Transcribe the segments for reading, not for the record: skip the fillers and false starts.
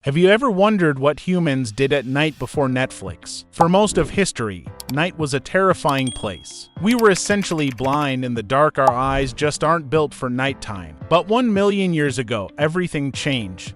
Have you ever wondered what humans did at night before Netflix? For most of history, night was a terrifying place. We were essentially blind in the dark. Our eyes just aren't built for nighttime. But 1 million years ago, everything changed.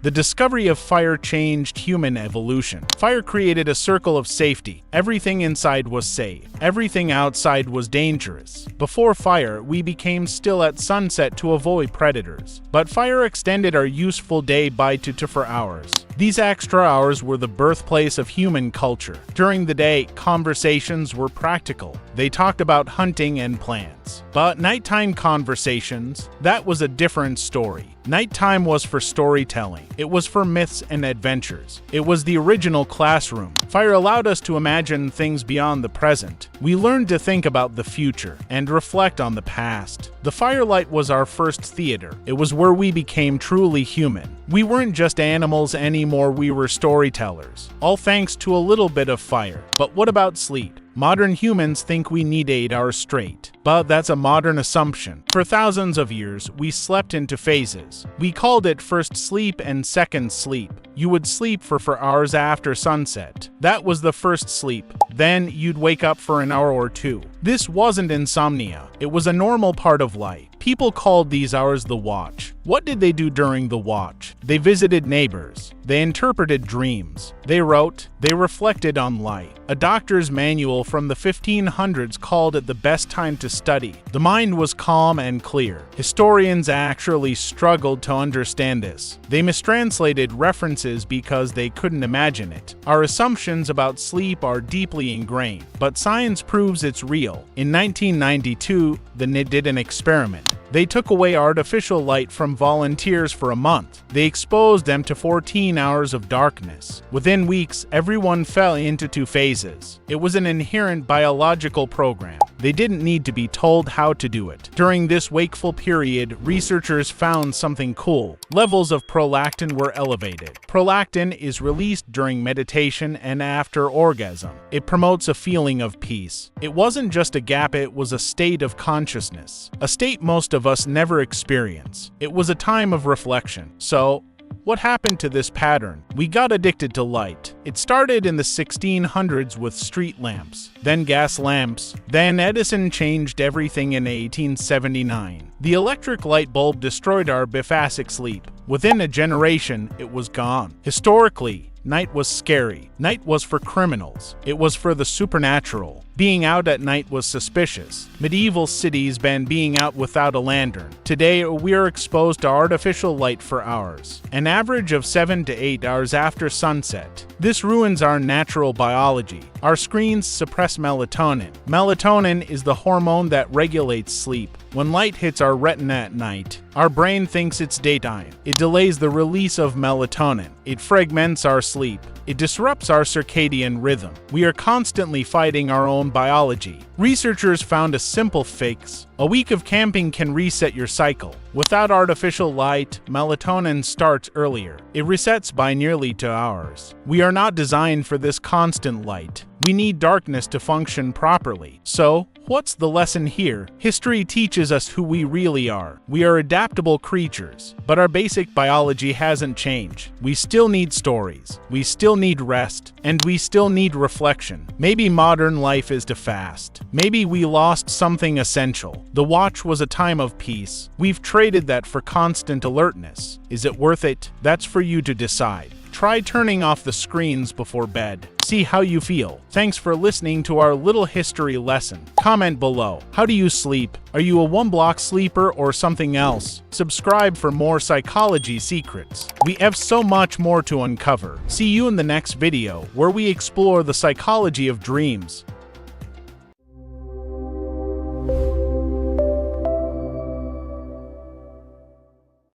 The discovery of fire changed human evolution. Fire created a circle of safety. Everything inside was safe. Everything outside was dangerous. Before fire, we became still at sunset to avoid predators. But fire extended our useful day by 2 to 4 hours. These extra hours were the birthplace of human culture. During the day, conversations were practical. They talked about hunting and plants. But nighttime conversations, that was a different story. Nighttime was for storytelling. It was for myths and adventures. It was the original classroom. Fire allowed us to imagine things beyond the present. We learned to think about the future and reflect on the past. The firelight was our first theater. It was where we became truly human. We weren't just animals anymore, we were storytellers. All thanks to a little bit of fire. But what about sleep? Modern humans think we need 8 hours straight, but that's a modern assumption. For thousands of years, we slept into phases. We called it first sleep and second sleep. You would sleep for 4 hours after sunset. That was the first sleep. Then you'd wake up for an hour or 2. This wasn't insomnia. It was a normal part of life. People called these hours the watch. What did they do during the watch? They visited neighbors. They interpreted dreams. They wrote. They reflected on life. A doctor's manual from the 1500s called it the best time to study. The mind was calm and clear. Historians actually struggled to understand this. They mistranslated references because they couldn't imagine it. Our assumptions about sleep are deeply ingrained, but science proves it's real. In 1992, the NIT did an experiment. They took away artificial light from volunteers for a month. They exposed them to 14 hours of darkness. Within weeks, everyone fell into 2 phases. It was an inherent biological program. They didn't need to be told how to do it. During this wakeful period, researchers found something cool. Levels of prolactin were elevated. Prolactin is released during meditation and after orgasm. It promotes a feeling of peace. It wasn't just a gap, it was a state of consciousness. A state most of us never experience. It was a time of reflection. So, what happened to this pattern? We got addicted to light. It started in the 1600s with street lamps, then gas lamps, then Edison changed everything in 1879. The electric light bulb destroyed our biphasic sleep. Within a generation, it was gone. Historically, night was scary. Night was for criminals. It was for the supernatural. Being out at night was suspicious. Medieval cities banned being out without a lantern. Today, we are exposed to artificial light for hours, an average of 7 to 8 hours after sunset. This ruins our natural biology. Our screens suppress melatonin. Melatonin is the hormone that regulates sleep. When light hits our retina at night, our brain thinks it's daytime. It delays the release of melatonin. It fragments our sleep. It disrupts our circadian rhythm. We are constantly fighting our own biology. Researchers found a simple fix. A week of camping can reset your cycle. Without artificial light, melatonin starts earlier. It resets by nearly 2 hours. We are not designed for this constant light. We need darkness to function properly. So, what's the lesson here? History teaches us who we really are. We are adaptable creatures, but our basic biology hasn't changed. We still need stories. We still need rest. And we still need reflection. Maybe modern life is too fast. Maybe we lost something essential. The watch was a time of peace. We've traded that for constant alertness. Is it worth it? That's for you to decide. Try turning off the screens before bed. See how you feel. Thanks for listening to our little history lesson. Comment below. How do you sleep? Are you a 1-block sleeper or something else? Subscribe for more psychology secrets. We have so much more to uncover. See you in the next video, where we explore the psychology of dreams.